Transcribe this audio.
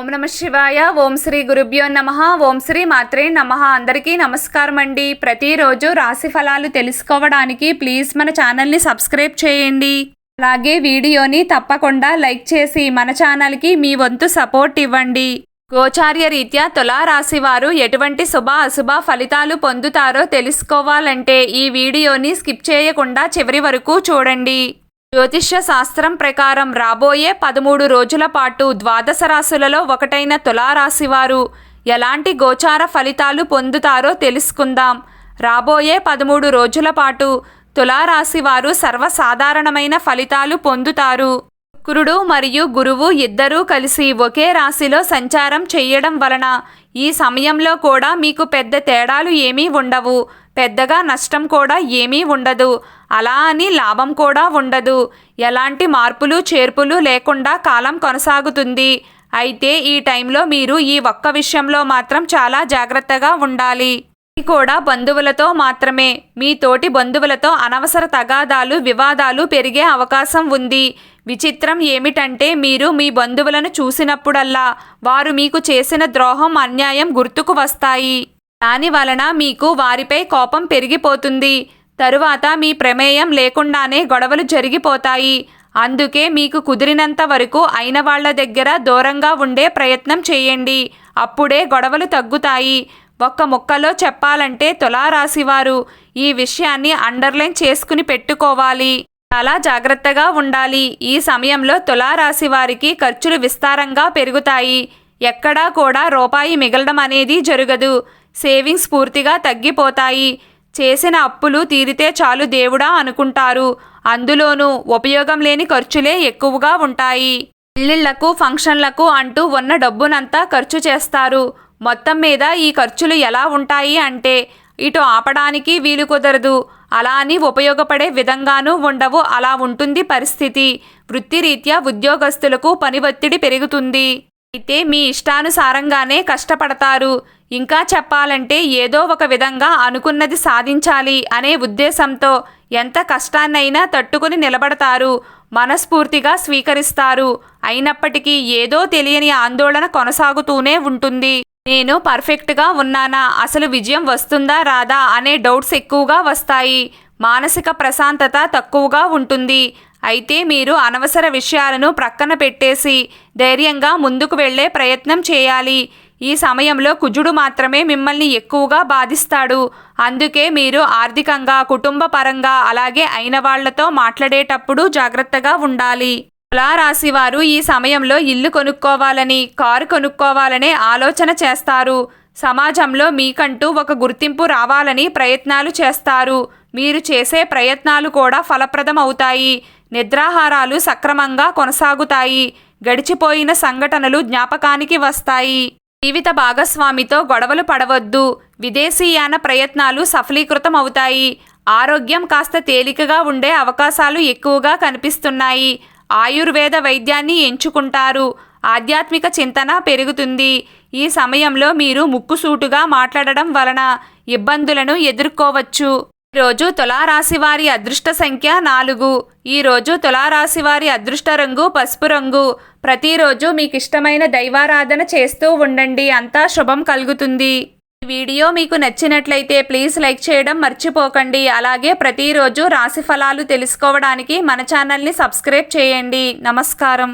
ఓం నమ శివాయ. ఓం శ్రీ గురుభ్యో నమః. ఓం శ్రీ మాత్రే నమః. అందరికీ నమస్కారం అండి. ప్రతిరోజు రాశి ఫలాలు తెలుసుకోవడానికి ప్లీజ్ మన ఛానల్ని సబ్స్క్రైబ్ చేయండి. అలాగే వీడియోని తప్పకుండా లైక్ చేసి మన ఛానల్కి మీ వంతు సపోర్ట్ ఇవ్వండి. గోచార్య రీత్యా తులారాశి వారు ఎటువంటి శుభ అశుభ ఫలితాలు పొందుతారో తెలుసుకోవాలంటే ఈ వీడియోని స్కిప్ చేయకుండా చివరి వరకు చూడండి. జ్యోతిష్య శాస్త్రం ప్రకారం రాబోయే 13 రోజుల పాటు ద్వాదశ రాశులలో ఒకటైన తులారాశివారు ఎలాంటి గోచార ఫలితాలు పొందుతారో తెలుసుకుందాం. రాబోయే 13 రోజుల పాటు తులారాశివారు సర్వసాధారణమైన ఫలితాలు పొందుతారు. శుక్రుడు మరియు గురువు ఇద్దరూ కలిసి ఒకే రాశిలో సంచారం చేయడం వలన ఈ సమయంలో కూడా మీకు పెద్ద తేడాలు ఏమీ ఉండవు. పెద్దగా నష్టం కూడా ఏమీ ఉండదు. అలా అని లాభం కూడా ఉండదు. ఎలాంటి మార్పులు చేర్పులు లేకుండా కాలం కొనసాగుతుంది. అయితే ఈ టైంలో మీరు ఈ ఒక్క విషయంలో మాత్రం చాలా జాగ్రత్తగా ఉండాలి. ఇది కూడా బంధువులతో మాత్రమే. మీ తోటి బంధువులతో అనవసర తగాదాలు వివాదాలు పెరిగే అవకాశం ఉంది. విచిత్రం ఏమిటంటే మీరు మీ బంధువులను చూసినప్పుడల్లా వారు మీకు చేసిన ద్రోహం అన్యాయం గుర్తుకు వస్తాయి. దాని వలన మీకు వారిపై కోపం పెరిగిపోతుంది. తరువాత మీ ప్రమేయం లేకుండానే గొడవలు జరిగిపోతాయి. అందుకే మీకు కుదిరినంత వరకు అయిన వాళ్ల దగ్గర దూరంగా ఉండే ప్రయత్నం చేయండి. అప్పుడే గొడవలు తగ్గుతాయి. ఒక్క ముక్కలో చెప్పాలంటే తులారాశివారు ఈ విషయాన్ని అండర్లైన్ చేసుకుని పెట్టుకోవాలి. చాలా జాగ్రత్తగా ఉండాలి. ఈ సమయంలో తులారాశి వారికి ఖర్చులు విస్తారంగా పెరుగుతాయి. ఎక్కడా కూడా రూపాయి మిగలడం అనేది జరగదు. సేవింగ్స్ పూర్తిగా తగ్గిపోతాయి. చేసిన అప్పులు తీరితే చాలు దేవుడా అనుకుంటారు. అందులోనూ ఉపయోగం లేని ఖర్చులే ఎక్కువగా ఉంటాయి. పెళ్లిళ్లకు ఫంక్షన్లకు అంటూ ఉన్న డబ్బునంతా ఖర్చు చేస్తారు. మొత్తం మీద ఈ ఖర్చులు ఎలా ఉంటాయి అంటే ఇటు ఆపడానికి వీలు కుదరదు, అలా అని ఉపయోగపడే విధంగానూ ఉండవు. అలా ఉంటుంది పరిస్థితి. వృత్తిరీత్యా ఉద్యోగస్తులకు పని ఒత్తిడి పెరుగుతుంది. అయితే మీ ఇష్టానుసారంగానే కష్టపడతారు. ఇంకా చెప్పాలంటే ఏదో ఒక విధంగా అనుకున్నది సాధించాలి అనే ఉద్దేశంతో ఎంత కష్టాన్నైనా తట్టుకుని నిలబడతారు. మనస్ఫూర్తిగా స్వీకరిస్తారు. అయినప్పటికీ ఏదో తెలియని ఆందోళన కొనసాగుతూనే ఉంటుంది. నేను పర్ఫెక్ట్గా ఉన్నానా, అసలు విజయం వస్తుందా రాదా అనే డౌట్స్ ఎక్కువగా వస్తాయి. మానసిక ప్రశాంతత తక్కువగా ఉంటుంది. అయితే మీరు అనవసర విషయాలను ప్రక్కన పెట్టేసి ధైర్యంగా ముందుకు వెళ్లే ప్రయత్నం చేయాలి. ఈ సమయంలో కుజుడు మాత్రమే మిమ్మల్ని ఎక్కువగా బాధిస్తాడు. అందుకే మీరు ఆర్థికంగా కుటుంబ పరంగా అలాగే అయిన వాళ్లతో మాట్లాడేటప్పుడు జాగ్రత్తగా ఉండాలి. తులారాశి వారు ఈ సమయంలో ఇల్లు కొనుక్కోవాలని కారు కొనుక్కోవాలనే ఆలోచన చేస్తారు. సమాజంలో మీకంటూ ఒక గుర్తింపు రావాలని ప్రయత్నాలు చేస్తారు. మీరు చేసే ప్రయత్నాలు కూడా ఫలప్రదం అవుతాయి. నిద్రాహారాలు సక్రమంగా కొనసాగుతాయి. గడిచిపోయిన సంఘటనలు జ్ఞాపకానికి వస్తాయి. జీవిత భాగస్వామితో గొడవలు పడవద్దు. విదేశీయాన ప్రయత్నాలు సఫలీకృతం అవుతాయి. ఆరోగ్యం కాస్త తేలికగా ఉండే అవకాశాలు ఎక్కువగా కనిపిస్తున్నాయి. ఆయుర్వేద వైద్యాన్ని ఎంచుకుంటారు. ఆధ్యాత్మిక చింతన పెరుగుతుంది. ఈ సమయంలో మీరు ముక్కుసూటుగా మాట్లాడడం వలన ఇబ్బందులను ఎదుర్కోవచ్చు. ఈరోజు తులారాశి వారి అదృష్ట సంఖ్య 4. ఈరోజు తులారాశి వారి అదృష్ట రంగు పసుపు రంగు. ప్రతిరోజు మీకు ఇష్టమైన దైవారాధన చేస్తూ ఉండండి. అంతా శుభం కలుగుతుంది. ఈ వీడియో మీకు నచ్చినట్లయితే ప్లీజ్ లైక్ చేయడం మర్చిపోకండి. అలాగే ప్రతిరోజు రాశి ఫలాలు తెలుసుకోవడానికి మన ఛానల్ని సబ్స్క్రైబ్ చేయండి. నమస్కారం.